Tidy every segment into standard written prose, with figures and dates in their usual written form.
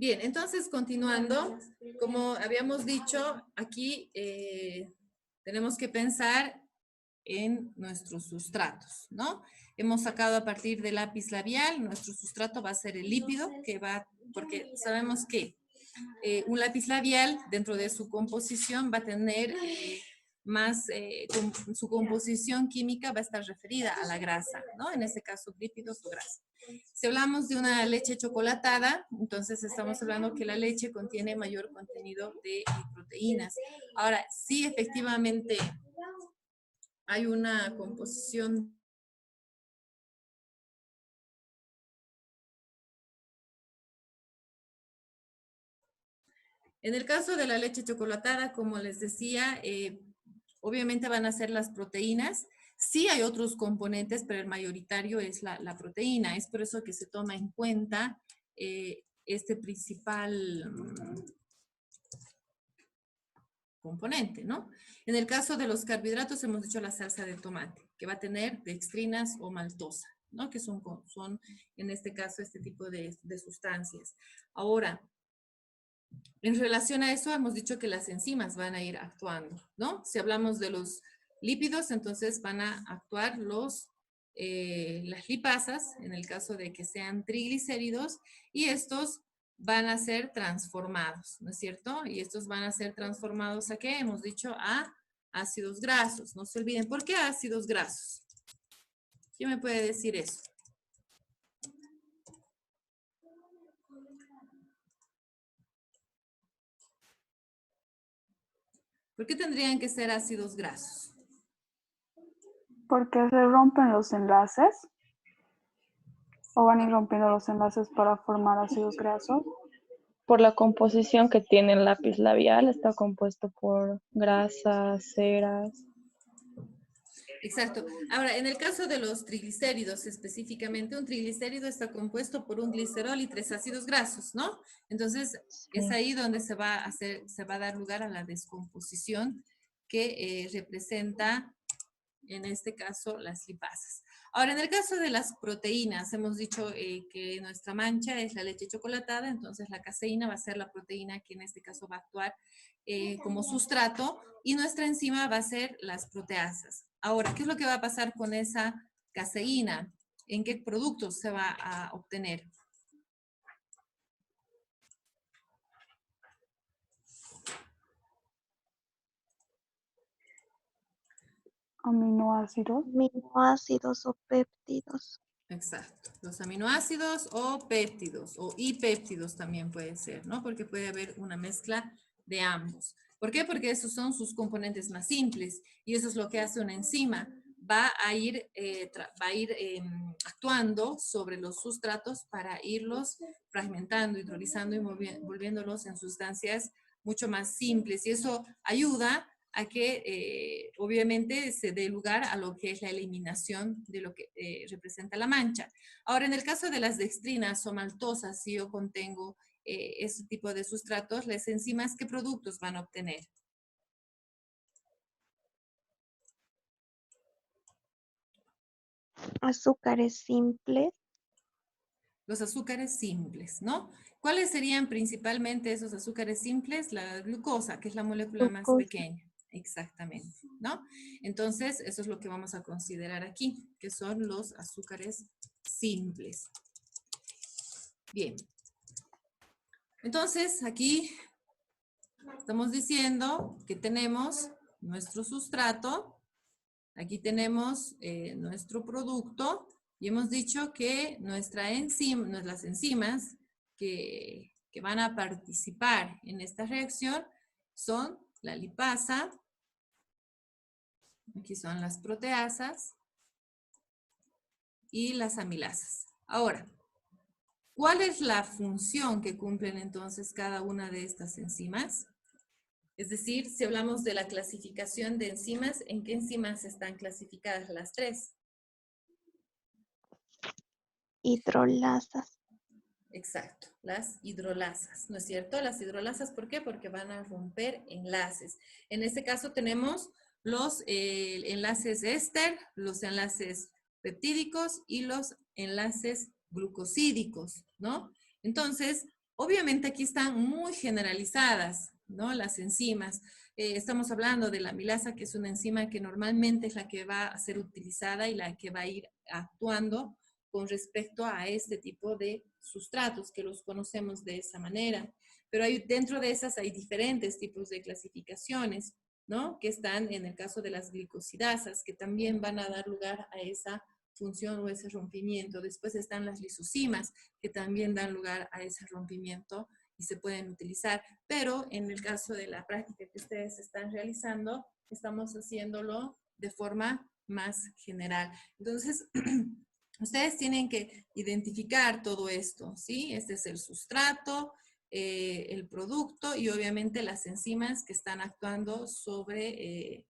Bien, entonces continuando, como habíamos dicho, aquí tenemos que pensar en nuestros sustratos, ¿no? Hemos sacado a partir del lápiz labial, nuestro sustrato va a ser el lípido, que va, porque sabemos que un lápiz labial dentro de su composición va a tener su composición química va a estar referida a la grasa, ¿no? En este caso, lípidos o grasa. Si hablamos de una leche chocolatada, entonces estamos hablando que la leche contiene mayor contenido de proteínas. Ahora, sí, efectivamente, hay una composición en el caso de la leche chocolatada, como les decía, obviamente van a ser las proteínas. Sí hay otros componentes, pero el mayoritario es la proteína. Es por eso que se toma en cuenta este principal componente, ¿no? En el caso de los carbohidratos hemos dicho la salsa de tomate, que va a tener dextrinas o maltosa, ¿no? Que son en este caso, este tipo de sustancias. Ahora, en relación a eso, hemos dicho que las enzimas van a ir actuando, ¿no? Si hablamos de los lípidos, entonces van a actuar las lipasas, en el caso de que sean triglicéridos, y estos van a ser transformados, ¿no es cierto? Y estos van a ser transformados ¿a qué? Hemos dicho a ácidos grasos. No se olviden, ¿por qué ácidos grasos? ¿Quién me puede decir eso? ¿Por qué tendrían que ser ácidos grasos? Porque se rompen los enlaces o van a ir rompiendo los enlaces para formar ácidos grasos. Por la composición que tiene el lápiz labial, está compuesto por grasas, ceras. Exacto. Ahora, en el caso de los triglicéridos específicamente, un triglicérido está compuesto por un glicerol y 3 ácidos grasos, ¿no? Entonces, Sí. es ahí donde se va a dar lugar a la descomposición que representa, en este caso, las lipasas. Ahora, en el caso de las proteínas, hemos dicho que nuestra mancha es la leche chocolatada, entonces la caseína va a ser la proteína que en este caso va a actuar como sustrato y nuestra enzima va a ser las proteasas. Ahora, ¿qué es lo que va a pasar con esa caseína? ¿En qué productos se va a obtener? Aminoácidos. Aminoácidos o péptidos. Exacto, los aminoácidos o péptidos, o hipéptidos también puede ser, ¿no? Porque puede haber una mezcla de ambos. ¿Por qué? Porque esos son sus componentes más simples y eso es lo que hace una enzima. Va a ir actuando sobre los sustratos para irlos fragmentando, hidrolizando y volviéndolos en sustancias mucho más simples. Y eso ayuda a que obviamente se dé lugar a lo que es la eliminación de lo que representa la mancha. Ahora, en el caso de las dextrinas o maltosas, si yo contengo ese tipo de sustratos, las enzimas, ¿qué productos van a obtener? Azúcares simples. Los azúcares simples, ¿no? ¿Cuáles serían principalmente esos azúcares simples? La glucosa, que es la molécula más Glucosa. pequeña. Exactamente, ¿no? Entonces, eso es lo que vamos a considerar aquí, que son los azúcares simples. Bien. Entonces, aquí estamos diciendo que tenemos nuestro sustrato, aquí tenemos nuestro producto, y hemos dicho que las enzimas que van a participar en esta reacción son la lipasa, aquí son las proteasas y las amilasas. Ahora, ¿cuál es la función que cumplen entonces cada una de estas enzimas? Es decir, si hablamos de la clasificación de enzimas, ¿en qué enzimas están clasificadas las tres? Hidrolasas. Exacto, las hidrolasas, ¿no es cierto? Las hidrolasas, ¿por qué? Porque van a romper enlaces. En este caso tenemos los enlaces éster, los enlaces peptídicos y los enlaces glucosídicos, ¿no? Entonces, obviamente aquí están muy generalizadas, ¿no? Las enzimas. Estamos hablando de la amilasa, que es una enzima que normalmente es la que va a ser utilizada y la que va a ir actuando con respecto a este tipo de sustratos que los conocemos de esa manera. Pero dentro de esas hay diferentes tipos de clasificaciones, ¿no? Que están en el caso de las glicosidasas, que también van a dar lugar a esa función o ese rompimiento. Después están las lisosimas, que también dan lugar a ese rompimiento y se pueden utilizar. Pero en el caso de la práctica que ustedes están realizando, estamos haciéndolo de forma más general. Entonces, ustedes tienen que identificar todo esto, ¿sí? Este es el sustrato, el producto y obviamente las enzimas que están actuando sobre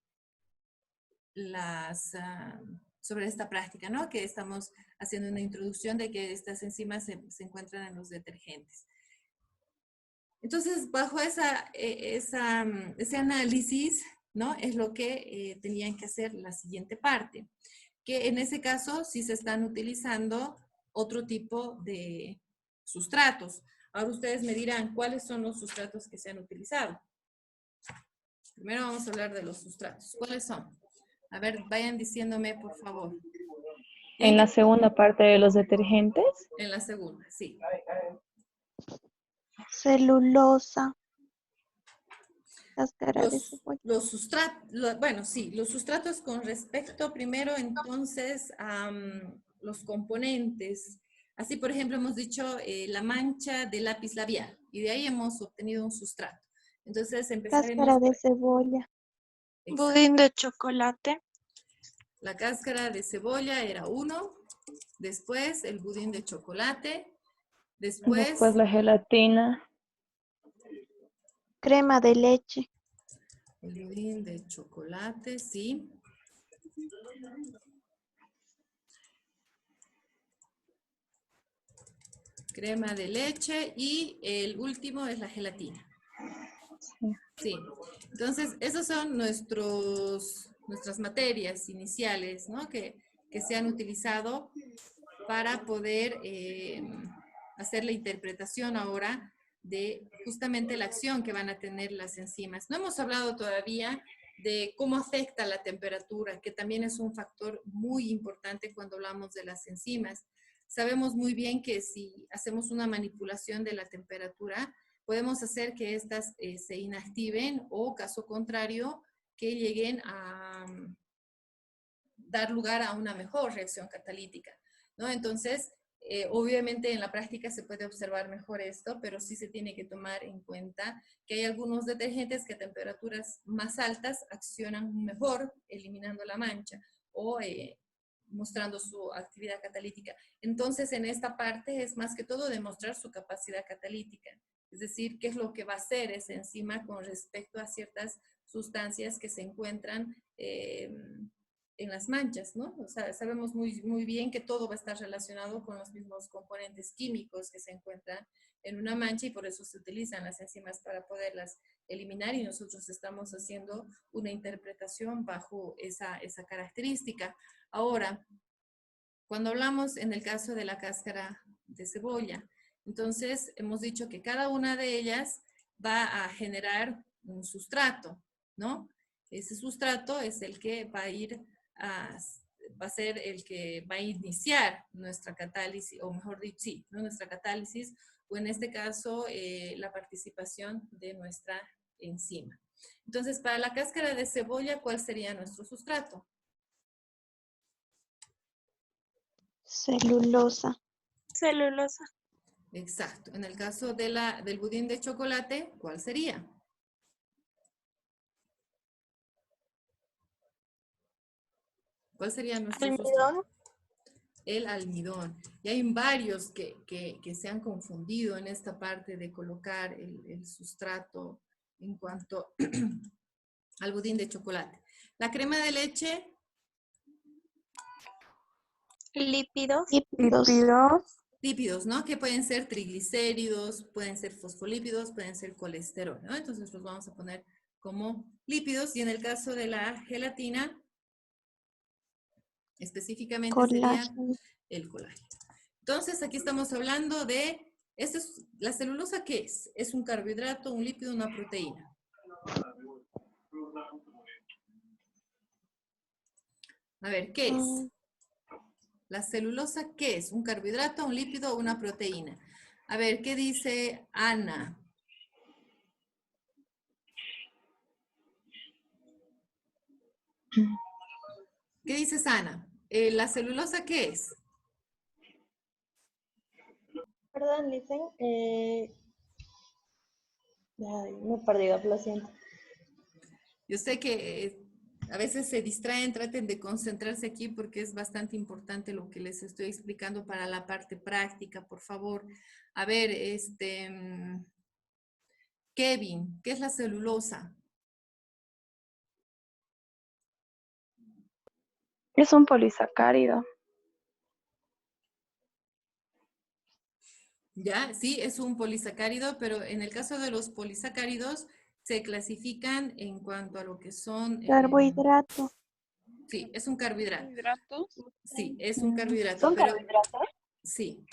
sobre esta práctica, ¿no? Que estamos haciendo una introducción de que estas enzimas se encuentran en los detergentes. Entonces, bajo ese análisis, ¿no? Es lo que tenían que hacer la siguiente parte, que en ese caso sí se están utilizando otro tipo de sustratos. Ahora ustedes me dirán, ¿cuáles son los sustratos que se han utilizado? Primero vamos a hablar de los sustratos. ¿Cuáles son? A ver, vayan diciéndome, por favor. En la segunda parte de los detergentes. En la segunda, sí. Celulosa. Cáscara de cebolla. Los sustratos, bueno, sí, los sustratos con respecto primero entonces a los componentes. Así, por ejemplo, hemos dicho la mancha de lápiz labial y de ahí hemos obtenido un sustrato. Entonces empezaremos Cáscara de por... cebolla. Exacto. Budín de chocolate. La cáscara de cebolla era uno, después el budín de chocolate, después Después la gelatina. Crema de leche. el budín de chocolate, sí. Crema de leche y el último es la gelatina. Sí. Entonces, esos son nuestras materias iniciales, ¿no? Que se han utilizado para poder hacer la interpretación ahora de justamente la acción que van a tener las enzimas. No hemos hablado todavía de cómo afecta la temperatura, que también es un factor muy importante cuando hablamos de las enzimas. Sabemos muy bien que si hacemos una manipulación de la temperatura, podemos hacer que éstas se inactiven o, caso contrario, que lleguen a dar lugar a una mejor reacción catalítica, ¿no? Entonces, obviamente en la práctica se puede observar mejor esto, pero sí se tiene que tomar en cuenta que hay algunos detergentes que a temperaturas más altas accionan mejor, eliminando la mancha o mostrando su actividad catalítica. Entonces, en esta parte es más que todo demostrar su capacidad catalítica, es decir, qué es lo que va a hacer esa enzima con respecto a ciertas sustancias que se encuentran en las manchas, ¿no? O sea, sabemos muy bien que todo va a estar relacionado con los mismos componentes químicos que se encuentran en una mancha y por eso se utilizan las enzimas para poderlas eliminar y nosotros estamos haciendo una interpretación bajo esa característica. Ahora, cuando hablamos en el caso de la cáscara de cebolla, entonces hemos dicho que cada una de ellas va a generar un sustrato, ¿no? Ese sustrato es el que va a ir va a ser el que va a iniciar nuestra catálisis, o mejor dicho, sí, ¿no? Nuestra catálisis, o en este caso, la participación de nuestra enzima. Entonces, para la cáscara de cebolla, ¿cuál sería nuestro sustrato? Celulosa. Celulosa. Exacto. En el caso de del budín de chocolate, ¿cuál sería? ¿Cuál sería nuestro sustrato? Almidón. El almidón. Y hay varios que se han confundido en esta parte de colocar el sustrato en cuanto al budín de chocolate. La crema de leche, Lípidos. Lípidos. Lípidos. lípidos, ¿no? Que pueden ser triglicéridos, pueden ser fosfolípidos, pueden ser colesterol, ¿no? Entonces los vamos a poner como lípidos. Y en el caso de la gelatina, específicamente sería Colágeno. el colágeno. Entonces, aquí estamos hablando de, la celulosa, ¿qué es? Es un carbohidrato, un lípido, una proteína. A ver, ¿qué es? La celulosa, ¿qué es? ¿Un carbohidrato, un lípido o una proteína? A ver, ¿qué dice Ana? ¿Qué dices, Ana? ¿La celulosa qué es? Perdón, dicen. Ay, me he perdido, lo siento. Yo sé que a veces se distraen, traten de concentrarse aquí porque es bastante importante lo que les estoy explicando para la parte práctica, por favor. A ver, Kevin, ¿qué es la celulosa? Es un polisacárido. Ya, sí, es un polisacárido, pero en el caso de los polisacáridos se clasifican en cuanto a lo que son... Carbohidrato. sí, es un carbohidrato. ¿Carbohidratos? Sí, es un carbohidrato. ¿Son pero, carbohidratos? sí,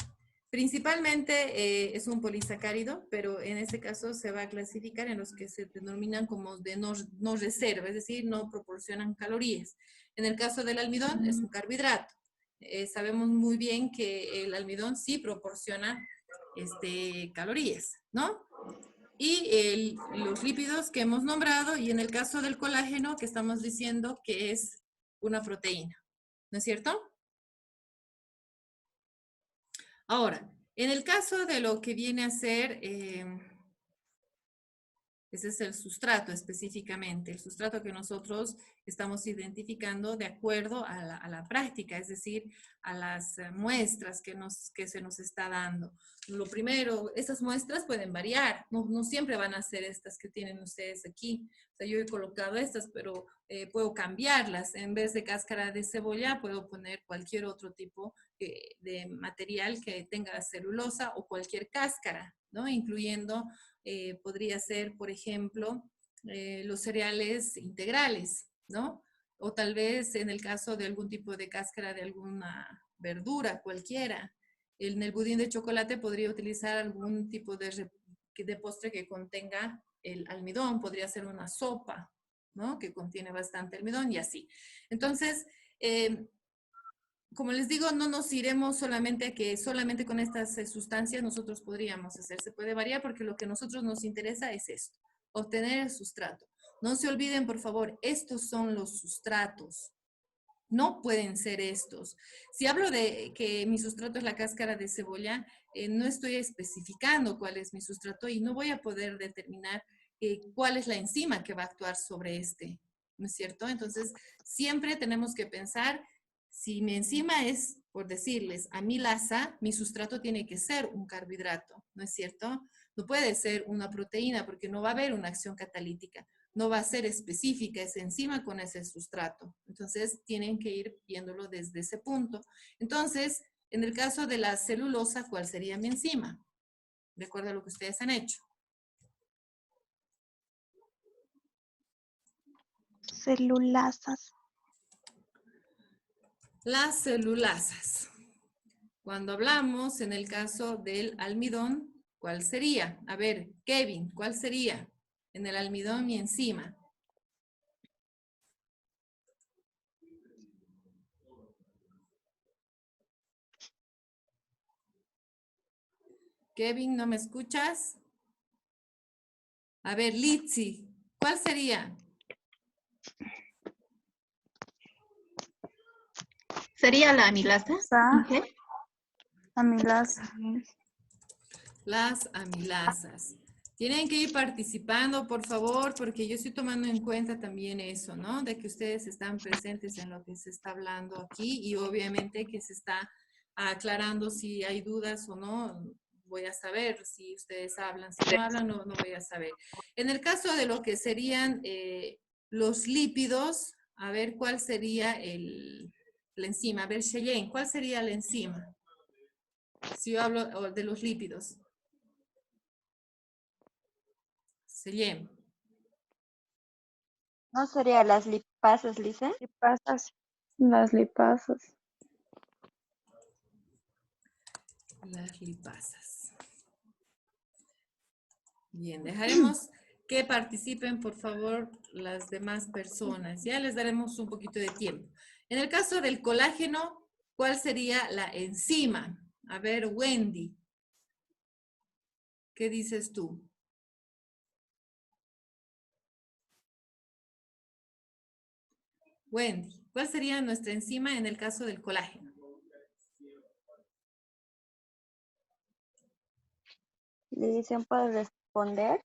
principalmente es un polisacárido, pero en este caso se va a clasificar en los que se denominan como de no reserva, es decir, no proporcionan calorías. En el caso del almidón es un carbohidrato. Sabemos muy bien que el almidón sí proporciona calorías, ¿no? Y los lípidos que hemos nombrado, y en el caso del colágeno, que estamos diciendo que es una proteína, ¿no es cierto? Ahora, en el caso de lo que viene a ser, ese es el sustrato específicamente, el sustrato que nosotros estamos identificando de acuerdo a la práctica, es decir, a las muestras que se nos está dando. Lo primero, estas muestras pueden variar, no siempre van a ser estas que tienen ustedes aquí. O sea, yo he colocado estas, pero puedo cambiarlas. En vez de cáscara de cebolla, puedo poner cualquier otro tipo de material que tenga celulosa o cualquier cáscara, ¿no? Incluyendo podría ser, por ejemplo, los cereales integrales, ¿no? O tal vez en el caso de algún tipo de cáscara de alguna verdura cualquiera. En el budín de chocolate podría utilizar algún tipo de postre que contenga el almidón, podría ser una sopa, ¿no? Que contiene bastante almidón y así. Entonces, como les digo, no nos iremos solamente a que solamente con estas sustancias nosotros podríamos hacer. Se puede variar porque lo que a nosotros nos interesa es esto, obtener el sustrato. No se olviden, por favor, estos son los sustratos. No pueden ser estos. Si hablo de que mi sustrato es la cáscara de cebolla, no estoy especificando cuál es mi sustrato y no voy a poder determinar cuál es la enzima que va a actuar sobre este, ¿no es cierto? Entonces, siempre tenemos que pensar, si mi enzima es, por decirles, amilasa, mi sustrato tiene que ser un carbohidrato, ¿no es cierto? No puede ser una proteína porque no va a haber una acción catalítica. No va a ser específica esa enzima con ese sustrato. Entonces, tienen que ir viéndolo desde ese punto. Entonces, en el caso de la celulosa, ¿cuál sería mi enzima? De acuerdo a lo que ustedes han hecho. Celulasas. Las celulasas. Cuando hablamos en el caso del almidón, ¿cuál sería? A ver, Kevin, ¿cuál sería? En el almidón mi enzima. Kevin, ¿no me escuchas? A ver, Litsi, ¿cuál sería? ¿Sería la amilasa? Sa, ¿Ok? amilasa. Las amilasas. Tienen que ir participando, por favor, porque yo estoy tomando en cuenta también eso, ¿no? De que ustedes están presentes en lo que se está hablando aquí y obviamente que se está aclarando si hay dudas o no. Voy a saber si ustedes hablan, si no hablan, no voy a saber. En el caso de lo que serían los lípidos, a ver cuál sería la enzima. A ver, Cheyenne, ¿cuál sería la enzima? Si yo hablo de los lípidos. Cheyenne. ¿No sería las lipasas, Lisa? ¿Qué pasa? Las lipasas. Las lipasas. Bien, dejaremos que participen, por favor, las demás personas. Ya les daremos un poquito de tiempo. En el caso del colágeno, ¿cuál sería la enzima? A ver, Wendy, ¿qué dices tú? Wendy, ¿cuál sería nuestra enzima en el caso del colágeno? Lisa, ¿puede responder?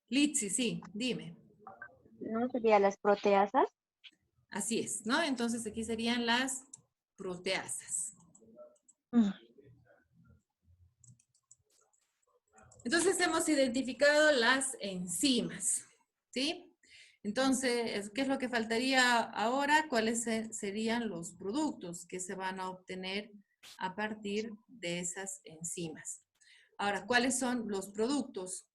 Litsi, sí, dime. ¿No sería las proteasas? Así es, ¿no? Entonces aquí serían las proteasas. Entonces hemos identificado las enzimas, ¿sí? Entonces, ¿qué es lo que faltaría ahora? ¿Cuáles serían los productos que se van a obtener a partir de esas enzimas? Ahora, ¿cuáles son los productos?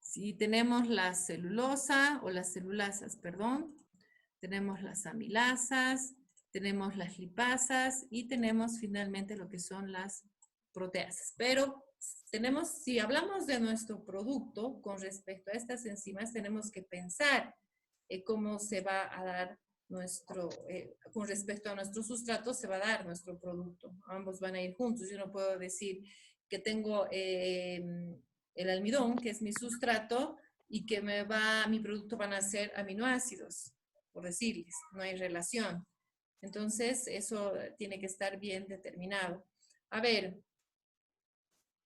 Si tenemos la celulosa o las celulasas, perdón, tenemos las amilasas, tenemos las lipasas y tenemos finalmente lo que son las proteasas. Pero tenemos, si hablamos de nuestro producto con respecto a estas enzimas, tenemos que pensar cómo se va a dar con respecto a nuestro sustrato, se va a dar nuestro producto. Ambos van a ir juntos. Yo no puedo decir que tengo el almidón, que es mi sustrato, y que mi producto van a ser aminoácidos, por decirles, no hay relación. Entonces, eso tiene que estar bien determinado. A ver,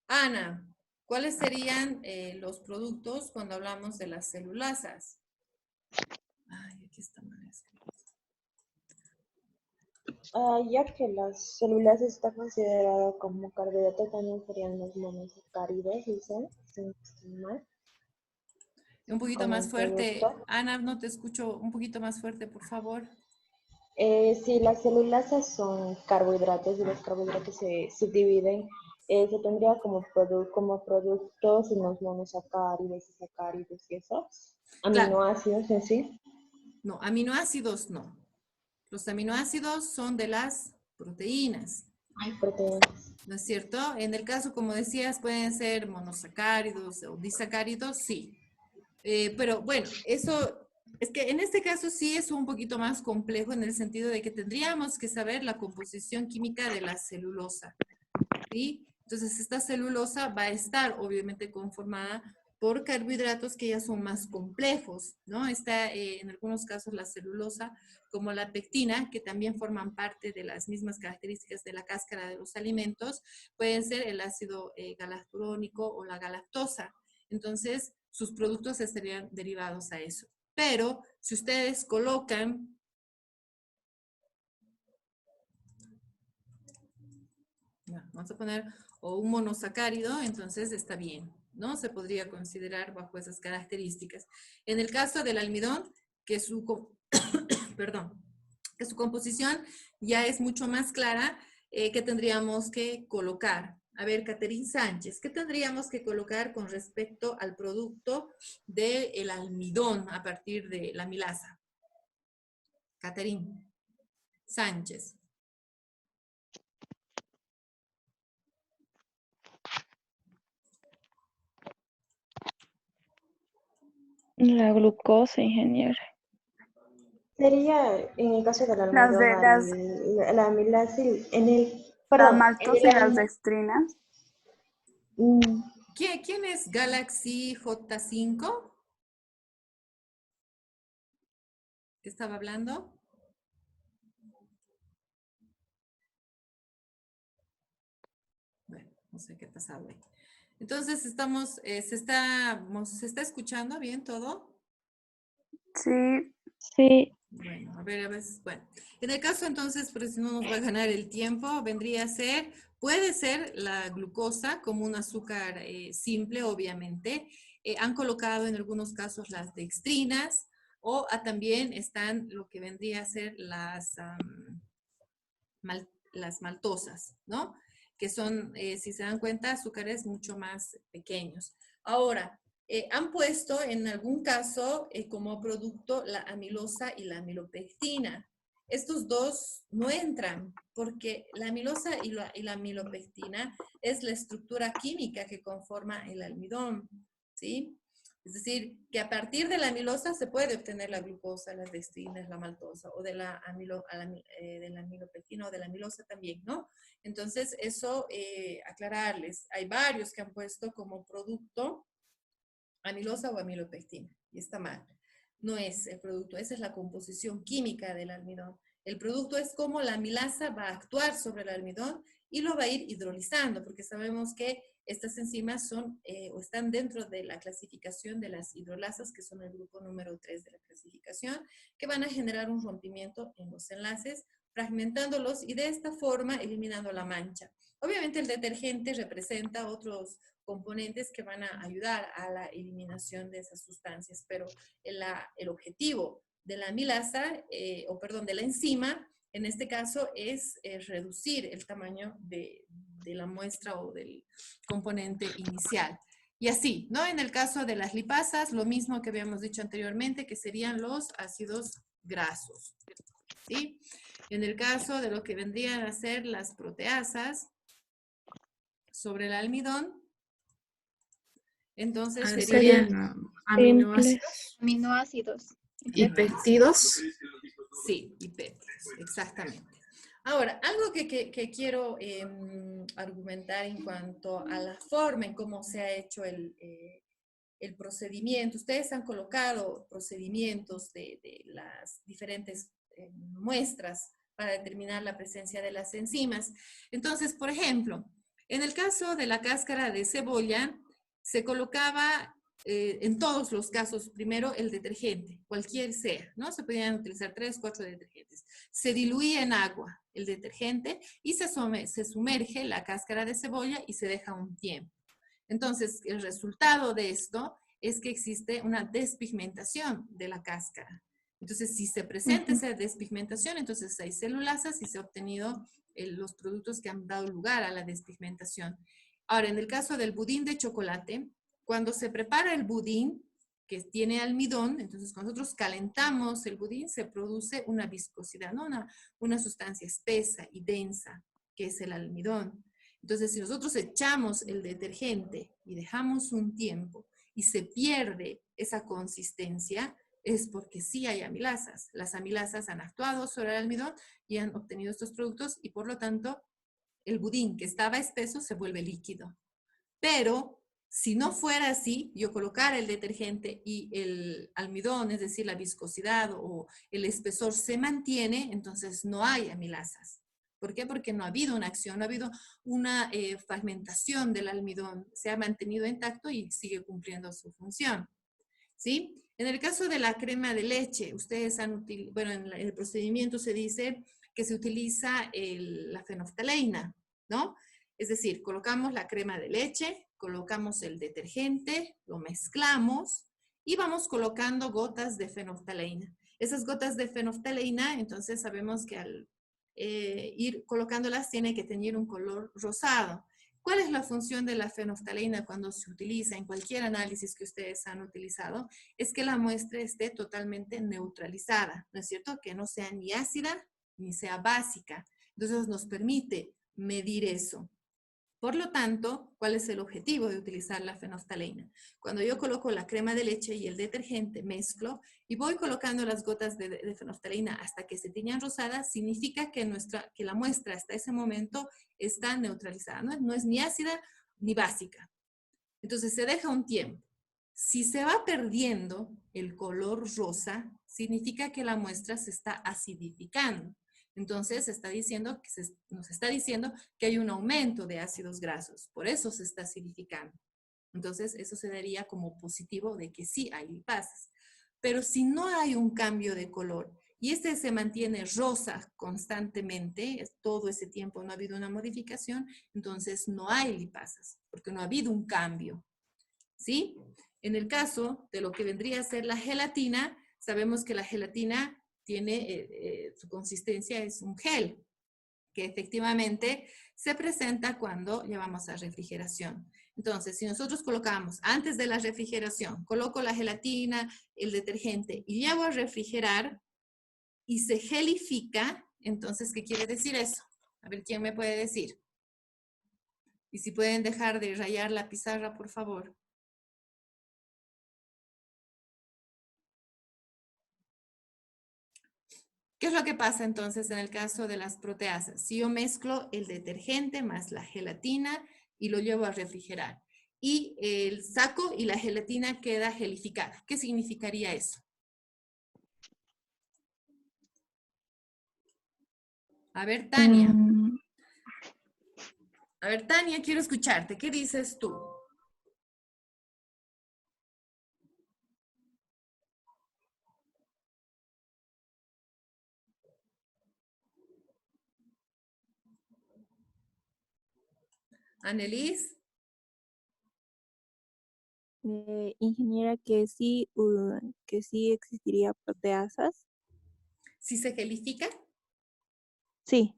Ana, ¿cuáles serían los productos cuando hablamos de las celulasas? Ay, aquí está mal escrito. Ya que las células está considerado como carbohidrato, también serían los monosacáridos, Lisa, si no estoy mal, Un poquito como más un fuerte. producto. Ana, no te escucho. Un poquito más fuerte, por favor. Sí, las celulasas son carbohidratos y los carbohidratos se subdividen. Se tendría como productos en los monosacáridos y sacáridos y eso. Claro, Aminoácidos en sí. no, aminoácidos no. Los aminoácidos son de las proteínas. Hay proteínas. ¿No es cierto? En el caso, como decías, pueden ser monosacáridos o disacáridos, sí. Pero bueno, eso es que en este caso sí es un poquito más complejo en el sentido de que tendríamos que saber la composición química de la celulosa, ¿sí? Entonces, esta celulosa va a estar obviamente conformada por carbohidratos que ya son más complejos, ¿no? Está en algunos casos la celulosa como la pectina, que también forman parte de las mismas características de la cáscara de los alimentos, pueden ser el ácido galacturónico o la galactosa. Entonces, sus productos estarían derivados a eso. Pero si ustedes colocan vamos a poner o un monosacárido, entonces está bien, ¿no? Se podría considerar bajo esas características. En el caso del almidón, que perdón, que su composición ya es mucho más clara, ¿qué tendríamos que colocar? A ver, Caterín Sánchez, ¿qué tendríamos que colocar con respecto al producto del almidón a partir de la milasa? Caterín Sánchez. La glucosa, ingeniero. Sería, en el caso del Las almidón, de las, la amilasa, la perdón, en maltosa y las dextrinas. mm, ¿Quién es Galaxy J5? ¿Qué estaba hablando? Bueno, no sé qué ha pasado ahí. Entonces estamos, se está escuchando bien todo. Sí, Sí, Bueno, a ver, bueno. En el caso entonces, pero si no nos va a ganar el tiempo, vendría a ser, puede ser la glucosa como un azúcar simple, obviamente. Han colocado en algunos casos las dextrinas o también están lo que vendría a ser las maltosas, ¿no? Que son, si se dan cuenta, azúcares mucho más pequeños. Ahora, han puesto en algún caso como producto la amilosa y la amilopectina. Estos dos no entran porque la amilosa y la amilopectina es la estructura química que conforma el almidón, ¿sí? Es decir, que a partir de la amilosa se puede obtener la glucosa, las dextrinas, la maltosa, o de la amilopectina o de la amilosa también, ¿no? Entonces, eso, aclararles. Hay varios que han puesto como producto amilosa o amilopectina, y está mal. No es el producto, esa es la composición química del almidón. El producto es cómo la amilasa va a actuar sobre el almidón y lo va a ir hidrolizando, porque sabemos que estas enzimas son o están dentro de la clasificación de las hidrolasas, que son el grupo número 3 de la clasificación, que van a generar un rompimiento en los enlaces, fragmentándolos y de esta forma eliminando la mancha. Obviamente el detergente representa otros componentes que van a ayudar a la eliminación de esas sustancias, pero el objetivo de la amilasa, o perdón, de la enzima, en este caso es reducir el tamaño de la muestra o del componente inicial. Y así, ¿no? En el caso de las lipasas, lo mismo que habíamos dicho anteriormente, que serían los ácidos grasos, ¿sí? En el caso de lo que vendrían a ser las proteasas sobre el almidón, entonces serían Serían simples. aminoácidos Aminoácidos. y péptidos. sí, y péptidos, exactamente. Ahora, algo que quiero argumentar en cuanto a la forma en cómo se ha hecho el procedimiento. Ustedes han colocado procedimientos de las diferentes muestras para determinar la presencia de las enzimas. Entonces, por ejemplo, en el caso de la cáscara de cebolla, se colocaba en todos los casos, primero el detergente, cualquier sea, ¿no? Se podían utilizar 3, 4 detergentes. Se diluía en agua el detergente y se sumerge la cáscara de cebolla y se deja un tiempo. Entonces, el resultado de esto es que existe una despigmentación de la cáscara. Entonces, si se presenta esa despigmentación, entonces hay celulasas y se han obtenido los productos que han dado lugar a la despigmentación. Ahora, en el caso del budín de chocolate, cuando se prepara el budín, que tiene almidón, entonces cuando nosotros calentamos el budín, se produce una viscosidad, ¿no? Una sustancia espesa y densa, que es el almidón. Entonces, si nosotros echamos el detergente y dejamos un tiempo y se pierde esa consistencia, es porque sí hay amilasas. Las amilasas han actuado sobre el almidón y han obtenido estos productos y por lo tanto el budín que estaba espeso se vuelve líquido. Pero si no fuera así, yo colocara el detergente y el almidón, es decir, la viscosidad o el espesor se mantiene, entonces no hay amilasas. ¿Por qué? Porque no ha habido una acción, no ha habido una fragmentación del almidón, se ha mantenido intacto y sigue cumpliendo su función. ¿Sí? En el caso de la crema de leche, ustedes han utilizado, bueno, en el procedimiento se dice que se utiliza la fenolftaleína, ¿no? Es decir, colocamos la crema de leche, colocamos el detergente, lo mezclamos y vamos colocando gotas de fenolftaleína. Esas gotas de fenolftaleína, entonces sabemos que al ir colocándolas tiene que tener un color rosado. ¿Cuál es la función de la fenolftaleína cuando se utiliza en cualquier análisis que ustedes han utilizado? Es que la muestra esté totalmente neutralizada, ¿no es cierto? Que no sea ni ácida ni sea básica. Entonces nos permite medir eso. Por lo tanto, ¿cuál es el objetivo de utilizar la fenolftaleína? Cuando yo coloco la crema de leche y el detergente, mezclo y voy colocando las gotas de fenolftaleína hasta que se tiñan rosadas, significa que la muestra hasta ese momento está neutralizada, no es ni ácida ni básica. Entonces se deja un tiempo. Si se va perdiendo el color rosa, significa que la muestra se está acidificando. Entonces nos está diciendo que hay un aumento de ácidos grasos, por eso se está acidificando. Entonces eso se daría como positivo de que sí hay lipasas. Pero si no hay un cambio de color y este se mantiene rosa constantemente, todo ese tiempo no ha habido una modificación, entonces no hay lipasas, porque no ha habido un cambio. ¿Sí? En el caso de lo que vendría a ser la gelatina, sabemos que la gelatina tiene, su consistencia es un gel, que efectivamente se presenta cuando llevamos a refrigeración. Entonces, si nosotros colocamos antes de la refrigeración, coloco la gelatina, el detergente y llevo a refrigerar y se gelifica, entonces, ¿qué quiere decir eso? A ver, ¿quién me puede decir? Y si pueden dejar de rayar la pizarra, por favor. ¿Qué es lo que pasa entonces en el caso de las proteasas? Si yo mezclo el detergente más la gelatina y lo llevo a refrigerar y el saco y la gelatina queda gelificada, ¿qué significaría eso? A ver, Tania. A ver, Tania, quiero escucharte. ¿Qué dices tú? Annelies. Ingeniera, que sí existiría proteasas. ¿Si se gelifica? Sí.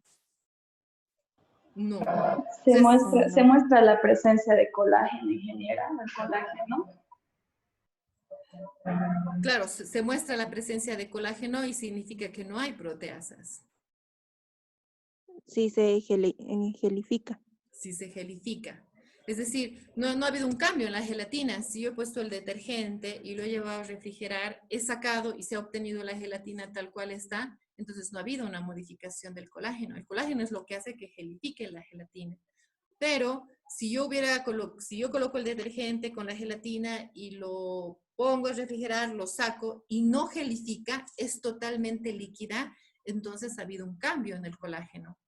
No. Se muestra la presencia de colágeno, ingeniera, el colágeno. Claro, se muestra la presencia de colágeno y significa que no hay proteasas. Sí se gelifica. Si se gelifica. Es decir, no ha habido un cambio en la gelatina. Si yo he puesto el detergente y lo he llevado a refrigerar, he sacado y se ha obtenido la gelatina tal cual está, entonces no ha habido una modificación del colágeno. El colágeno es lo que hace que gelifique la gelatina. Pero si yo coloco el detergente con la gelatina y lo pongo a refrigerar, lo saco y no gelifica, es totalmente líquida, entonces ha habido un cambio en el colágeno.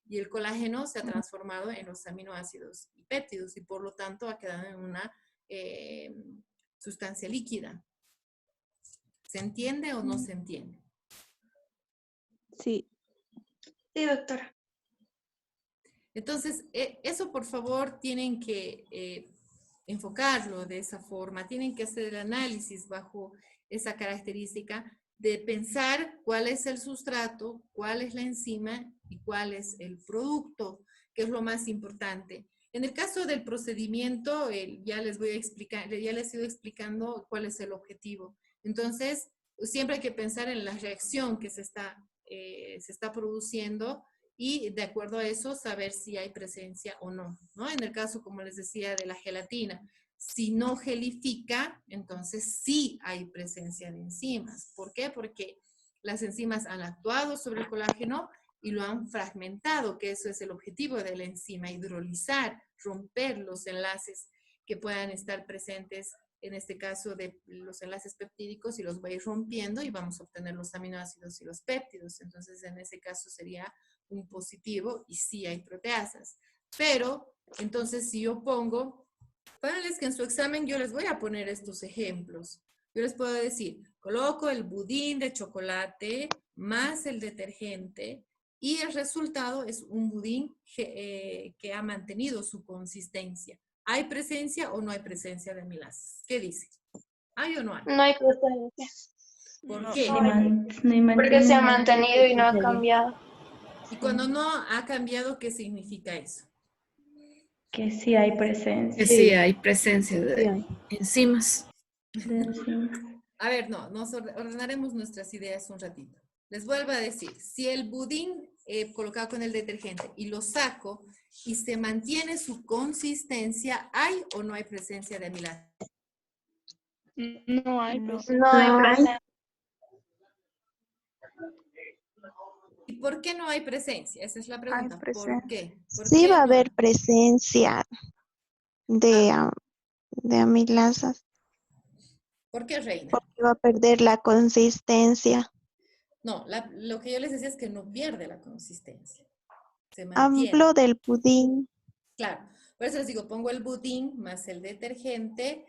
Y el colágeno se ha transformado en los aminoácidos y péptidos y por lo tanto ha quedado en una sustancia líquida. ¿Se entiende o no se entiende? Sí. Sí, doctora. Entonces, eso por favor tienen que enfocarlo de esa forma, tienen que hacer el análisis bajo esa característica de pensar cuál es el sustrato, cuál es la enzima y cuál es el producto, que es lo más importante. En el caso del procedimiento, ya les voy a explicar, ya les he ido explicando cuál es el objetivo. Entonces, siempre hay que pensar en la reacción que se está produciendo y de acuerdo a eso saber si hay presencia o no, ¿no? En el caso, como les decía, de la gelatina, si no gelifica, entonces sí hay presencia de enzimas. ¿Por qué? Porque las enzimas han actuado sobre el colágeno y lo han fragmentado, que eso es el objetivo de la enzima, hidrolizar, romper los enlaces que puedan estar presentes, en este caso de los enlaces peptídicos, y los va a ir rompiendo y vamos a obtener los aminoácidos y los péptidos. Entonces, en ese caso sería un positivo y sí hay proteasas. Pero, entonces, si yo pongo, párenles que en su examen yo les voy a poner estos ejemplos. Yo les puedo decir, coloco el budín de chocolate más el detergente y el resultado es un budín que ha mantenido su consistencia. ¿Hay presencia o no hay presencia de amilasas? ¿Qué dice? ¿Hay o no hay? No hay presencia. ¿Por qué? Porque se ha mantenido y no ha cambiado. Y cuando no ha cambiado, ¿qué significa eso? Que sí hay presencia. Que sí hay presencia de enzimas. A ver, nos ordenaremos nuestras ideas un ratito. Les vuelvo a decir, si el budín colocado con el detergente y lo saco y se mantiene su consistencia, ¿hay o no hay presencia de amilasa? No hay No. presencia. No hay presencia. ¿Y por qué no hay presencia? Esa es la pregunta. ¿Por presencia. qué? ¿Por Sí qué va a no haber hay? presencia de amilasas, ¿Por qué, Reina? porque va a perder la consistencia. No, lo que yo les decía es que no pierde la consistencia. Se Hablo mantiene. del pudín. Claro. Por eso les digo, pongo el budín más el detergente,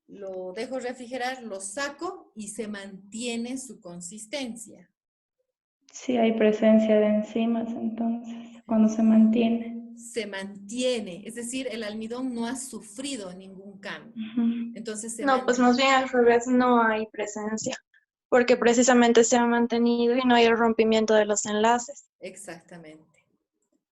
lo dejo refrigerar, lo saco y se mantiene su consistencia. Sí hay presencia de enzimas, entonces, cuando se mantiene. Se mantiene, es decir, el almidón no ha sufrido ningún cambio. Ujú. Entonces se No, pues mantiene. más bien al revés, no hay presencia, porque precisamente se ha mantenido y no hay el rompimiento de los enlaces. Exactamente.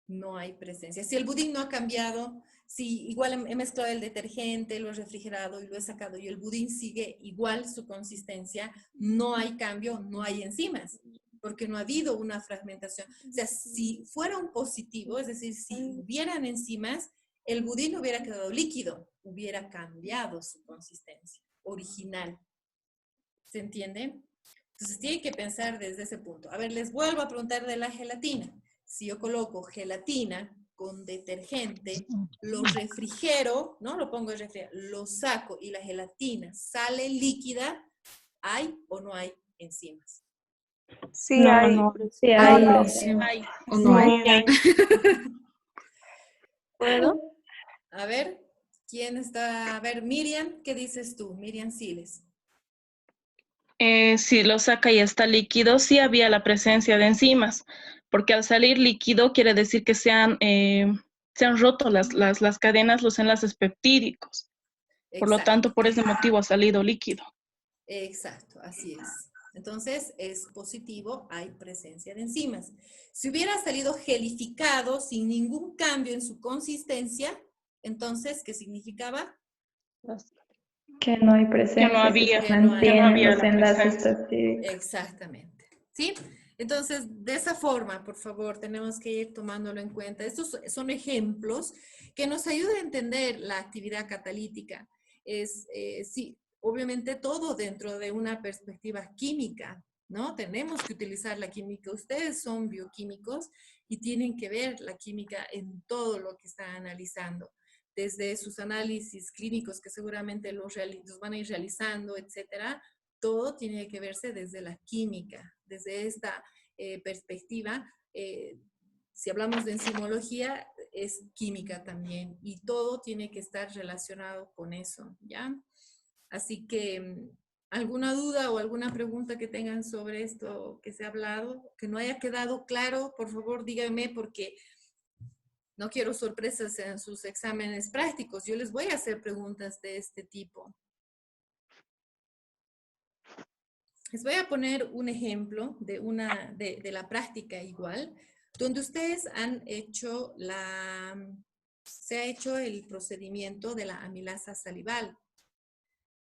No hay presencia. Si el budín no ha cambiado, si igual he mezclado el detergente, lo he refrigerado y lo he sacado y el budín sigue igual su consistencia, no hay cambio, no hay enzimas, porque no ha habido una fragmentación. O sea, si fuera un positivo, es decir, si hubieran enzimas, el budín no hubiera quedado líquido, hubiera cambiado su consistencia original. ¿Se entiende? Entonces tiene que pensar desde ese punto. A ver, les vuelvo a preguntar de la gelatina. Si yo coloco gelatina con detergente, lo refrigero, ¿no? Lo pongo en refrigerador, lo saco y la gelatina sale líquida, ¿hay o no hay enzimas? Sí No, hay. no, sí No hay hay presencia. enzima o Sí no hay. hay. ¿Puedo? A ver, ¿quién está? A ver, Miriam, ¿qué dices tú? Miriam Siles. Si lo saca y está líquido, sí había la presencia de enzimas, porque al salir líquido quiere decir que se han roto las cadenas, los enlaces peptídicos. Por lo Exacto. tanto, por ese motivo ha salido líquido. Exacto, así es. Entonces, es positivo, hay presencia de enzimas. Si hubiera salido gelificado sin ningún cambio en su consistencia, entonces, ¿qué significaba? Que no hay Que presencia, no había, que se Que no hay. que no mantienen había los la enlaces presencia. peptídicos. Exactamente. ¿Sí? Entonces, de esa forma, por favor, tenemos que ir tomándolo en cuenta. Estos son ejemplos que nos ayudan a entender la actividad catalítica. Sí, obviamente todo dentro de una perspectiva química, ¿no? Tenemos que utilizar la química. Ustedes son bioquímicos y tienen que ver la química en todo lo que están analizando, desde sus análisis clínicos que seguramente los van a ir realizando, etcétera. Todo tiene que verse desde la química, desde esta perspectiva. Si hablamos de enzimología, es química también y todo tiene que estar relacionado con eso, ¿ya? Así que, ¿alguna duda o alguna pregunta que tengan sobre esto que se ha hablado? Que no haya quedado claro, por favor díganme, porque no quiero sorpresas en sus exámenes prácticos. Yo les voy a hacer preguntas de este tipo. Les voy a poner un ejemplo de la práctica igual, donde ustedes han hecho se ha hecho el procedimiento de la amilasa salival,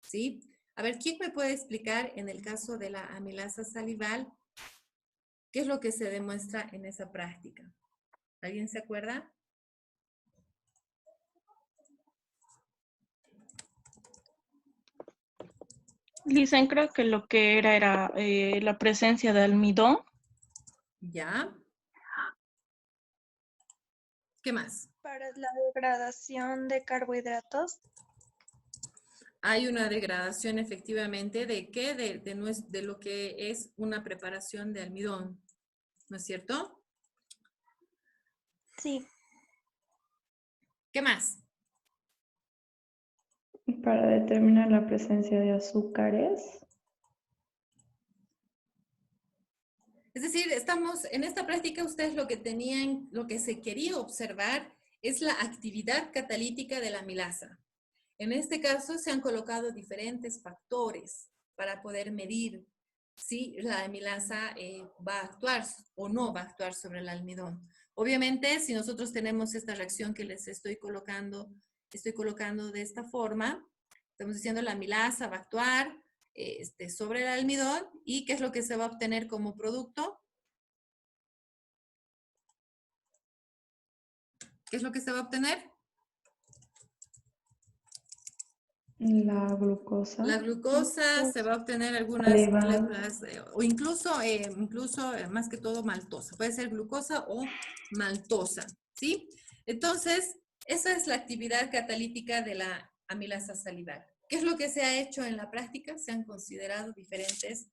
¿sí? A ver, ¿quién me puede explicar en el caso de la amilasa salival qué es lo que se demuestra en esa práctica? ¿Alguien se acuerda? Dicen, creo que lo que era la presencia de almidón. ¿Ya? ¿Qué más? Para la degradación de carbohidratos. Hay una degradación efectivamente de qué, de lo que es una preparación de almidón, ¿no es cierto? Sí. ¿Qué más? Para determinar la presencia de azúcares. Es decir, estamos en esta práctica, ustedes lo que se quería observar es la actividad catalítica de la amilasa. En este caso se han colocado diferentes factores para poder medir si la amilasa va a actuar o no va a actuar sobre el almidón. Obviamente, si nosotros tenemos esta reacción que les estoy colocando de esta forma, estamos diciendo la amilasa va a actuar sobre el almidón y ¿qué es lo que se va a obtener como producto? ¿Qué es lo que se va a obtener? La glucosa. La glucosa se va a obtener algunas Elevada. moléculas, o incluso más que todo maltosa. Puede ser glucosa o maltosa, ¿sí? Entonces, esa es la actividad catalítica de la amilasa salival. ¿Qué es lo que se ha hecho en la práctica? Se han considerado diferentes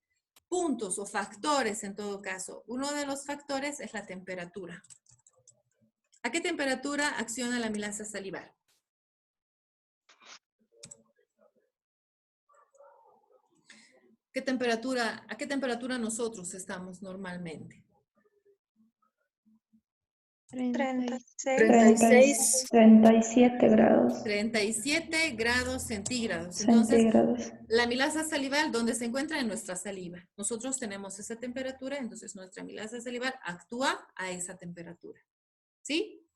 puntos o factores en todo caso. Uno de los factores es la temperatura. ¿A qué temperatura acciona la amilasa salival? ¿A qué temperatura nosotros estamos normalmente? 36. 37 grados 37 grados centígrados. Entonces, centígrados. la amilasa salival, ¿dónde se encuentra? En nuestra saliva. Nosotros tenemos esa temperatura, entonces nuestra amilasa salival actúa a esa temperatura. ¿Sí?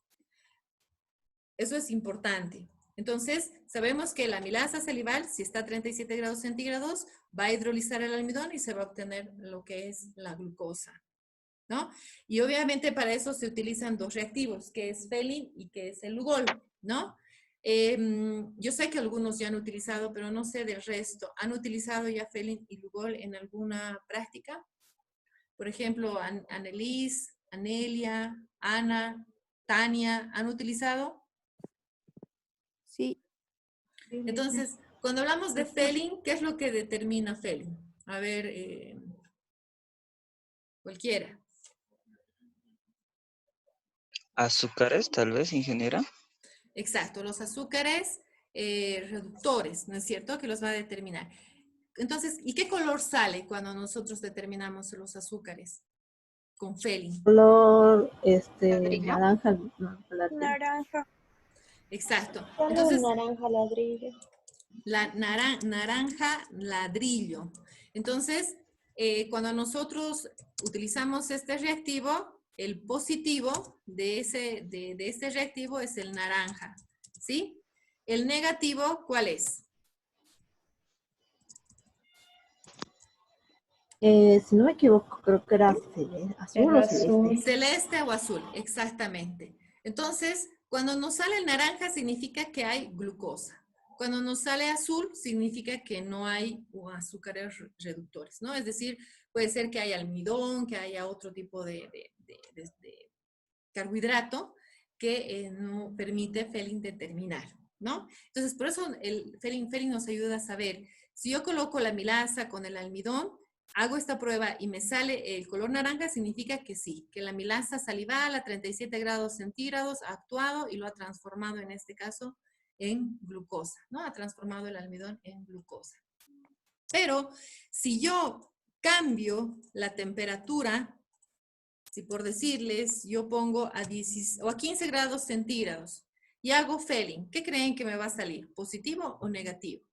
Eso es importante. Entonces, sabemos que la amilasa salival, si está a 37 grados centígrados, va a hidrolizar el almidón y se va a obtener lo que es la glucosa, ¿no? Y obviamente para eso se utilizan dos reactivos, que es Felin y que es el Lugol, ¿no? Yo sé que algunos ya han utilizado, pero no sé del resto. ¿Han utilizado ya Felin y Lugol en alguna práctica? Por ejemplo, Annelies, Anelia, Ana, Tania, ¿han utilizado? Sí. Entonces, cuando hablamos de Felin, ¿qué es lo que determina Felin? A ver, cualquiera. Azúcares, tal vez, ingeniera. Exacto, los azúcares reductores, ¿no es cierto? Que los va a determinar. Entonces, ¿y qué color sale cuando nosotros determinamos los azúcares con Felin? Color, ¿Ladrillo? naranja, no, Naranja. Exacto. Solo Entonces, naranja ladrillo. la naranja ladrillo. Entonces, cuando nosotros utilizamos este reactivo, el positivo de este reactivo es el naranja, ¿sí? El negativo, ¿cuál es? Si no me equivoco, creo que era azul o celeste. Celeste o azul, exactamente. Entonces, cuando nos sale el naranja significa que hay glucosa. Cuando nos sale azul significa que no hay azúcares reductores, ¿no? Es decir, puede ser que haya almidón, que haya otro tipo de carbohidrato que no permite Felin determinar, ¿no? Entonces, por eso el Felin nos ayuda a saber, si yo coloco la amilasa con el almidón, hago esta prueba y me sale el color naranja, significa que sí, que la amilasa salival a 37 grados centígrados ha actuado y lo ha transformado en este caso en glucosa, ¿no? Ha transformado el almidón en glucosa. Pero si yo cambio la temperatura, si por decirles yo pongo a 15 grados centígrados y hago Felin, ¿qué creen que me va a salir? ¿Positivo o negativo?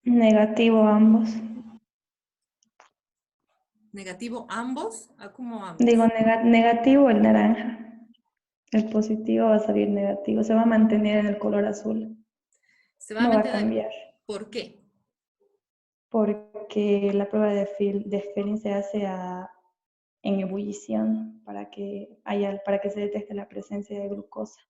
Negativo ambos. ¿Negativo ambos? ¿Cómo ambos? Digo negativo el naranja. El positivo va a salir negativo. Se va a mantener en el color azul. Se va No a va a mantener. cambiar. ¿Por qué? Porque la prueba de Felin se hace en ebullición para que se detecte la presencia de glucosa.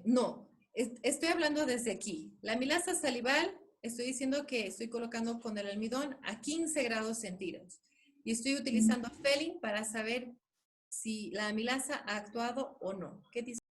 No, estoy hablando desde aquí. La amilasa salival, estoy diciendo que estoy colocando con el almidón a 15 grados centígrados. Y estoy utilizando Felin para saber si la amilasa ha actuado o no. ¿Qué dice?